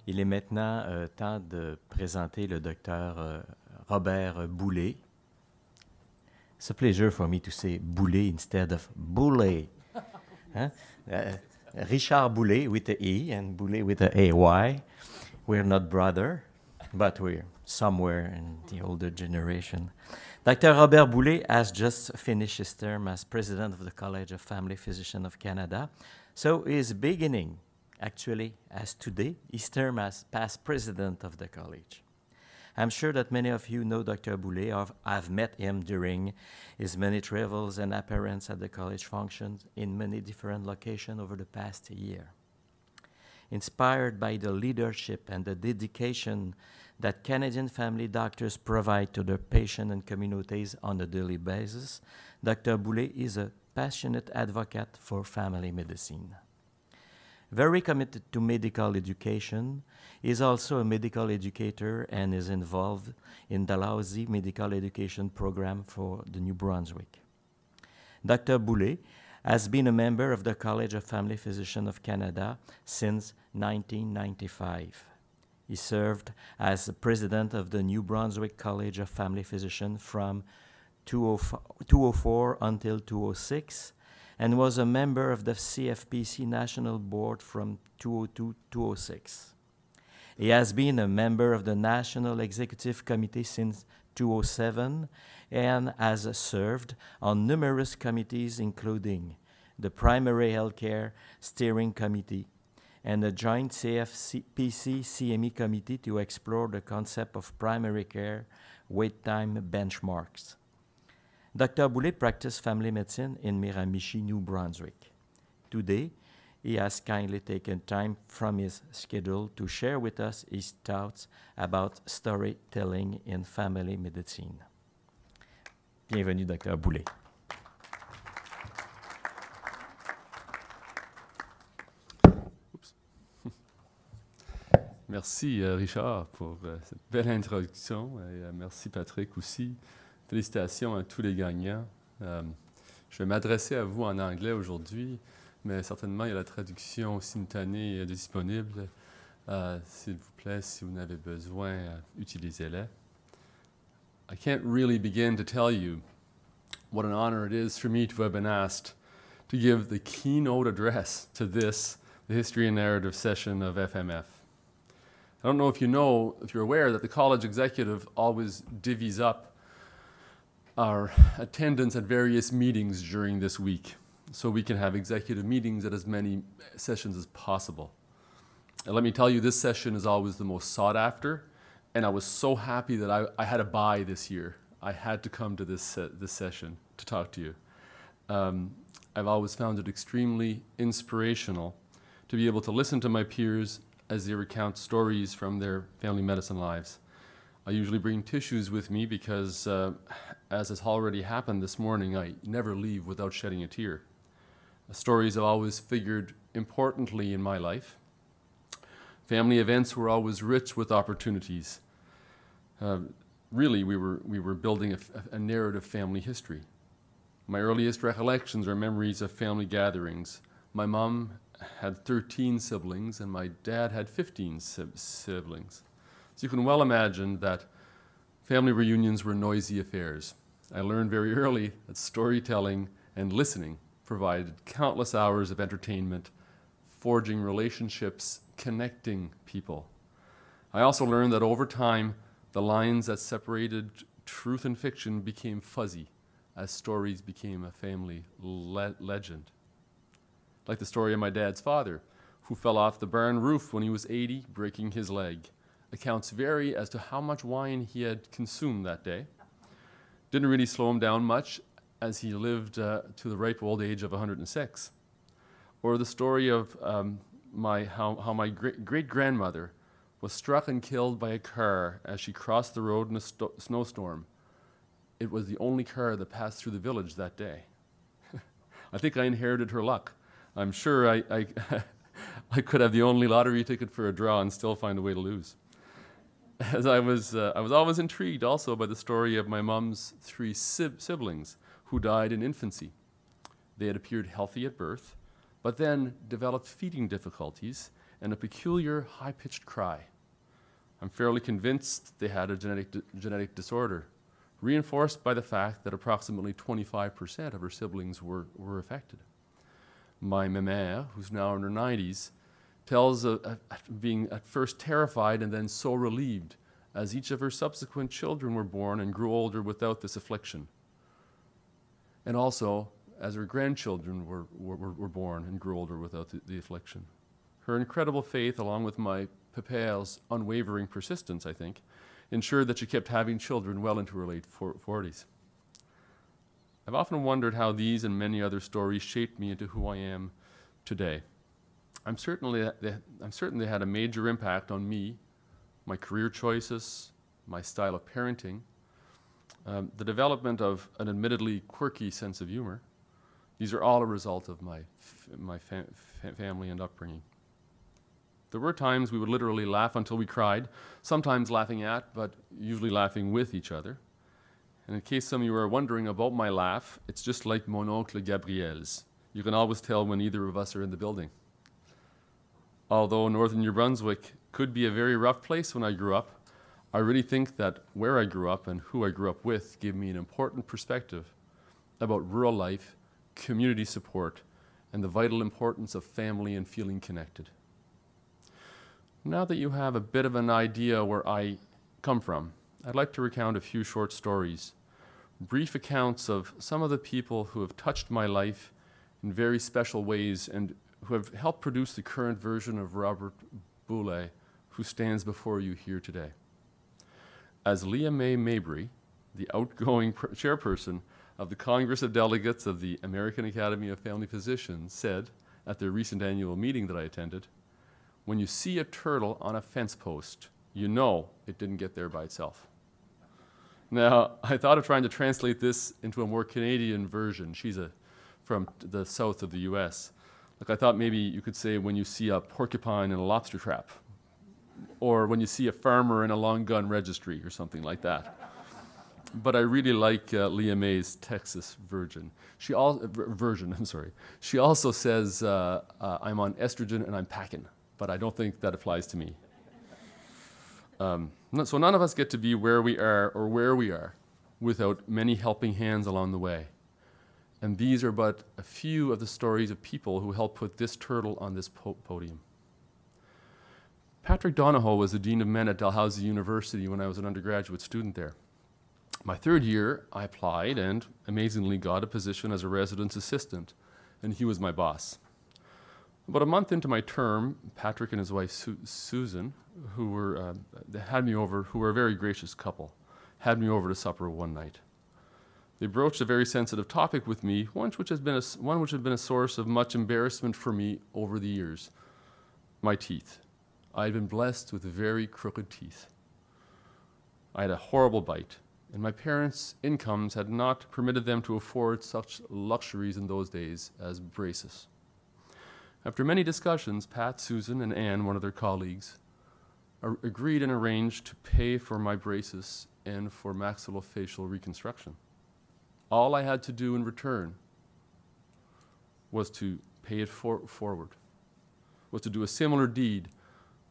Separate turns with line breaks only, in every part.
Il est maintenant temps de présenter le docteur Robert Boulay. It's a pleasure for me to say Boulay instead of Boulay. Huh? Richard Boulay with the E and Boulay with the AY. We're not brother, but we're somewhere in the older generation. Dr. Robert Boulay has just finished his term as president of the College of Family Physicians of Canada, so he is beginning, actually, as today, his term as past president of the college. I'm sure that many of you know Dr. Boulay or have met him during his many travels and appearances at the college functions in many different locations over the past year. Inspired by the leadership and the dedication that Canadian family doctors provide to their patients and communities on a daily basis, Dr. Boulay is a passionate advocate for family medicine. Very committed to medical education, he is also a medical educator and is involved in the Dalhousie Medical Education Program for the New Brunswick. Dr. Boulay has been a member of the College of Family Physicians of Canada since 1995. He served as the president of the New Brunswick College of Family Physicians from 2004 until 2006 and was a member of the CFPC National Board from 2002 to 2006. He has been a member of the National Executive Committee since 2007 and has served on numerous committees including the Primary Healthcare Steering Committee and the joint CFPC CME committee to explore the concept of primary care wait time benchmarks. Dr. Boulay practiced family medicine in Miramichi, New Brunswick. Today, he has kindly taken time from his schedule to share with us his thoughts about storytelling in family medicine. Bienvenue, Dr. Boulay.
Merci Richard pour cette belle introduction et merci Patrick aussi. Félicitations à tous les gagnants. Je vais m'adresser à vous en anglais aujourd'hui, mais certainement il y a la traduction simultanée disponible. S'il vous plaît, si vous en avez besoin, utilisez-la. I can't really begin to tell you what an honor it is for me to have been asked to give the keynote address to this, the History and Narrative session of FMF. I don't know if you're aware that the college executive always divvies up our attendance at various meetings during this week, so we can have executive meetings at as many sessions as possible. And let me tell you, this session is always the most sought after, and I was so happy that I had a bye this year. I had to come to this session to talk to you. I've always found it extremely inspirational to be able to listen to my peers as they recount stories from their family medicine lives. I usually bring tissues with me because, as has already happened this morning, I never leave without shedding a tear. Stories have always figured importantly in my life. Family events were always rich with opportunities. Really, we were building a narrative family history. My earliest recollections are memories of family gatherings. My mom had 13 siblings and my dad had 15 siblings. So you can well imagine that family reunions were noisy affairs. I learned very early that storytelling and listening provided countless hours of entertainment, forging relationships, connecting people. I also learned that over time, the lines that separated truth and fiction became fuzzy as stories became a family legend. Like the story of my dad's father, who fell off the barn roof when he was 80, breaking his leg. Accounts vary as to how much wine he had consumed that day. Didn't really slow him down much as he lived to the ripe old age of 106. Or the story of how my great-grandmother was struck and killed by a car as she crossed the road in a snowstorm. It was the only car that passed through the village that day. I think I inherited her luck. I'm sure I could have the only lottery ticket for a draw and still find a way to lose. As I was always intrigued also by the story of my mom's 3 siblings who died in infancy. They had appeared healthy at birth, but then developed feeding difficulties and a peculiar high-pitched cry. I'm fairly convinced they had a genetic disorder, reinforced by the fact that approximately 25% of her siblings were affected. My mère, who's now in her 90s, tells of being at first terrified and then so relieved as each of her subsequent children were born and grew older without this affliction. And also as her grandchildren were born and grew older without the affliction. Her incredible faith, along with my Pépère's unwavering persistence, I think, ensured that she kept having children well into her late 40s. I've often wondered how these and many other stories shaped me into who I am today. I'm certain they had a major impact on me, my career choices, my style of parenting, the development of an admittedly quirky sense of humor. These are all a result of my family and upbringing. There were times we would literally laugh until we cried, sometimes laughing at, but usually laughing with each other. And in case some of you are wondering about my laugh, it's just like mon oncle Gabriel's. You can always tell when either of us are in the building. Although northern New Brunswick could be a very rough place when I grew up, I really think that where I grew up and who I grew up with gave me an important perspective about rural life, community support, and the vital importance of family and feeling connected. Now that you have a bit of an idea where I come from, I'd like to recount a few short stories, brief accounts of some of the people who have touched my life in very special ways and who have helped produce the current version of Robert Boulay, who stands before you here today. As Leah May Mabry, the outgoing chairperson of the Congress of Delegates of the American Academy of Family Physicians, said at their recent annual meeting that I attended, "When you see a turtle on a fence post, you know it didn't get there by itself." Now, I thought of trying to translate this into a more Canadian version. She's from the south of the US. Like, I thought maybe you could say when you see a porcupine in a lobster trap, or when you see a farmer in a long gun registry, or something like that. But I really like Leah May's Texas version. She also says, I'm on estrogen and I'm packing, but I don't think that applies to me. So none of us get to be where we are without many helping hands along the way. And these are but a few of the stories of people who helped put this turtle on this podium. Patrick Donahoe was the Dean of Men at Dalhousie University when I was an undergraduate student there. My third year, I applied and amazingly got a position as a residence assistant, and he was my boss. About a month into my term, Patrick and his wife Susan, who were a very gracious couple, had me over to supper one night. They broached a very sensitive topic with me, one which had been a source of much embarrassment for me over the years: my teeth. I had been blessed with very crooked teeth. I had a horrible bite, and my parents' incomes had not permitted them to afford such luxuries in those days as braces. After many discussions, Pat, Susan, and Anne, one of their colleagues, agreed and arranged to pay for my braces and for maxillofacial reconstruction. All I had to do in return was to pay it forward, was to do a similar deed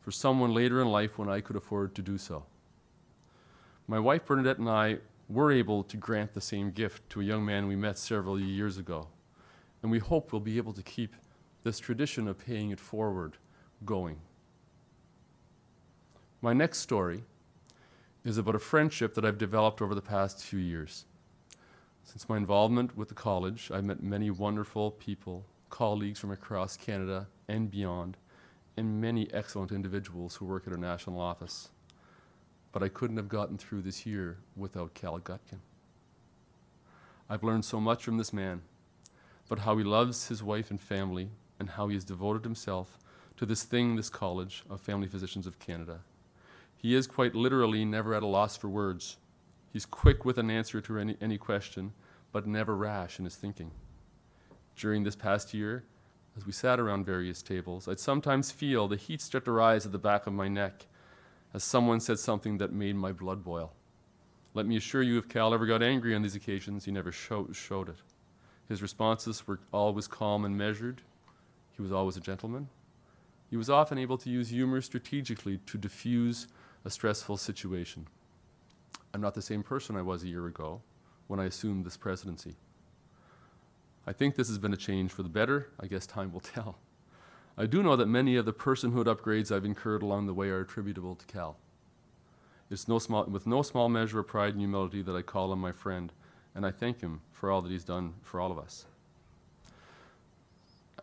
for someone later in life when I could afford to do so. My wife Bernadette and I were able to grant the same gift to a young man we met several years ago, and we hope we'll be able to keep this tradition of paying it forward going. My next story is about a friendship that I've developed over the past few years. Since my involvement with the college, I've met many wonderful people, colleagues from across Canada and beyond, and many excellent individuals who work at our national office. But I couldn't have gotten through this year without Cal Gutkin. I've learned so much from this man, but how he loves his wife and family, and how he has devoted himself to this College of Family Physicians of Canada. He is quite literally never at a loss for words. He's quick with an answer to any question, but never rash in his thinking. During this past year, as we sat around various tables, I'd sometimes feel the heat start to rise at the back of my neck as someone said something that made my blood boil. Let me assure you, if Cal ever got angry on these occasions, he never showed it. His responses were always calm and measured. He was always a gentleman, He was often able to use humor strategically to diffuse a stressful situation. I'm not the same person I was a year ago when I assumed this presidency. I think this has been a change for the better. I guess time will tell. I do know that many of the personhood upgrades I've incurred along the way are attributable to Cal. It's with no small measure of pride and humility that I call him my friend, and I thank him for all that he's done for all of us.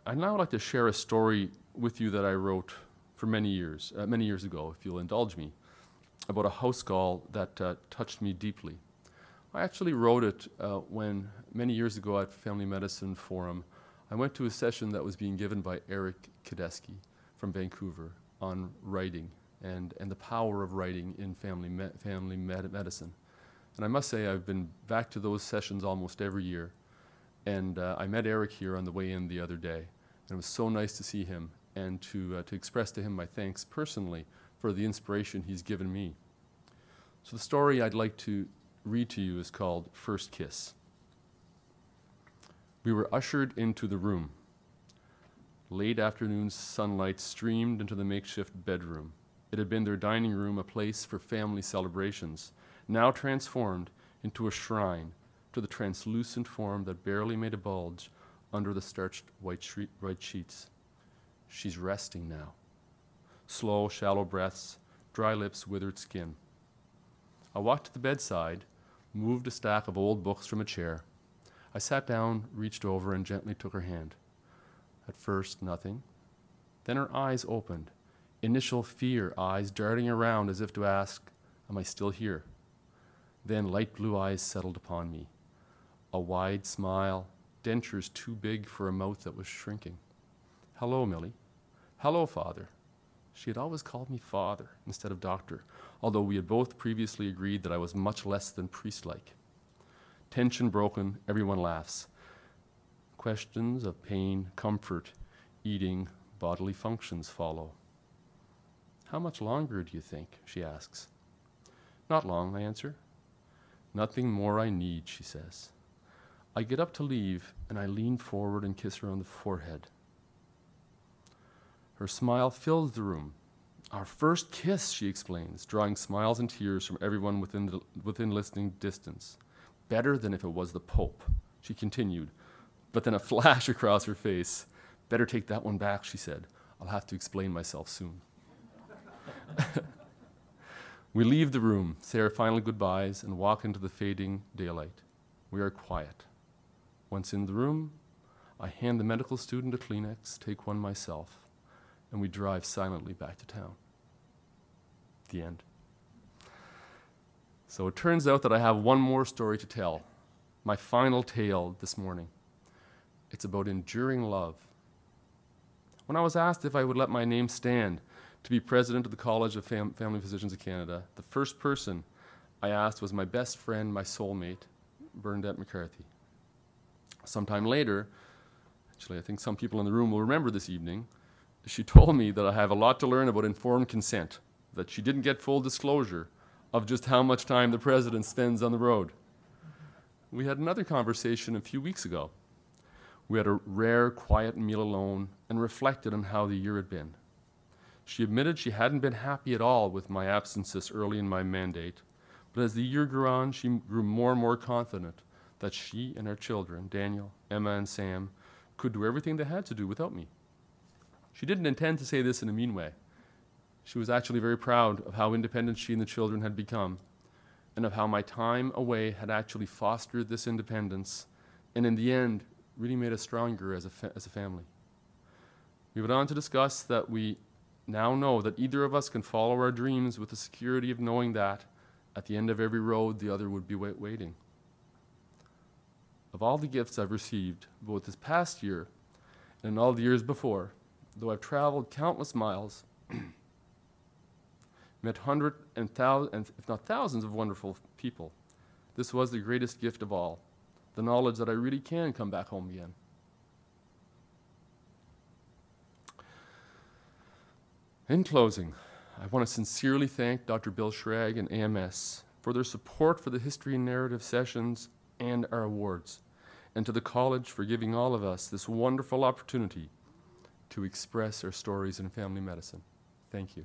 I'd now like to share a story with you that I wrote for many years ago, if you'll indulge me, about a house call that touched me deeply. I actually wrote it when, many years ago at Family Medicine Forum, I went to a session that was being given by Eric Kadesky from Vancouver on writing and the power of writing in family medicine. And I must say I've been back to those sessions almost every year. And I met Eric here on the way in the other day. And it was so nice to see him and to express to him my thanks personally for the inspiration he's given me. So the story I'd like to read to you is called First Kiss. We were ushered into the room. Late afternoon sunlight streamed into the makeshift bedroom. It had been their dining room, a place for family celebrations, now transformed into a shrine to the translucent form that barely made a bulge under the starched white sheets. She's resting now. Slow, shallow breaths, dry lips, withered skin. I walked to the bedside, moved a stack of old books from a chair. I sat down, reached over, and gently took her hand. At first, nothing. Then her eyes opened. Initial fear eyes darting around as if to ask, am I still here? Then light blue eyes settled upon me. A wide smile, dentures too big for a mouth that was shrinking. Hello, Millie. Hello, Father. She had always called me Father instead of Doctor, although we had both previously agreed that I was much less than priest-like. Tension broken, everyone laughs. Questions of pain, comfort, eating, bodily functions follow. How much longer do you think? She asks. Not long, I answer. Nothing more I need, she says. I get up to leave, and I lean forward and kiss her on the forehead. Her smile fills the room. Our first kiss, she explains, drawing smiles and tears from everyone within listening distance. Better than if it was the Pope, she continued, but then a flash across her face. Better take that one back, she said. I'll have to explain myself soon. We leave the room, say our final goodbyes, and walk into the fading daylight. We are quiet. Once in the room, I hand the medical student a Kleenex, take one myself, and we drive silently back to town. The end. So it turns out that I have one more story to tell, my final tale this morning. It's about enduring love. When I was asked if I would let my name stand to be president of the College of Family Physicians of Canada, the first person I asked was my best friend, my soulmate, Bernadette McCarthy. Sometime later, actually I think some people in the room will remember this evening, she told me that I have a lot to learn about informed consent, that she didn't get full disclosure of just how much time the president spends on the road. We had another conversation a few weeks ago. We had a rare, quiet meal alone and reflected on how the year had been. She admitted she hadn't been happy at all with my absences early in my mandate, but as the year grew on, she grew more and more confident that she and her children, Daniel, Emma, and Sam, could do everything they had to do without me. She didn't intend to say this in a mean way. She was actually very proud of how independent she and the children had become, and of how my time away had actually fostered this independence, and in the end, really made us stronger as a family. We went on to discuss that we now know that either of us can follow our dreams with the security of knowing that at the end of every road, the other would be waiting. Of all the gifts I've received, both this past year and in all the years before, though I've traveled countless miles, met hundreds and thousands, if not thousands, of wonderful people, this was the greatest gift of all, the knowledge that I really can come back home again. In closing, I want to sincerely thank Dr. Bill Schrag and AMS for their support for the History and Narrative sessions and our awards, and to the college for giving all of us this wonderful opportunity to express our stories in family medicine. Thank you.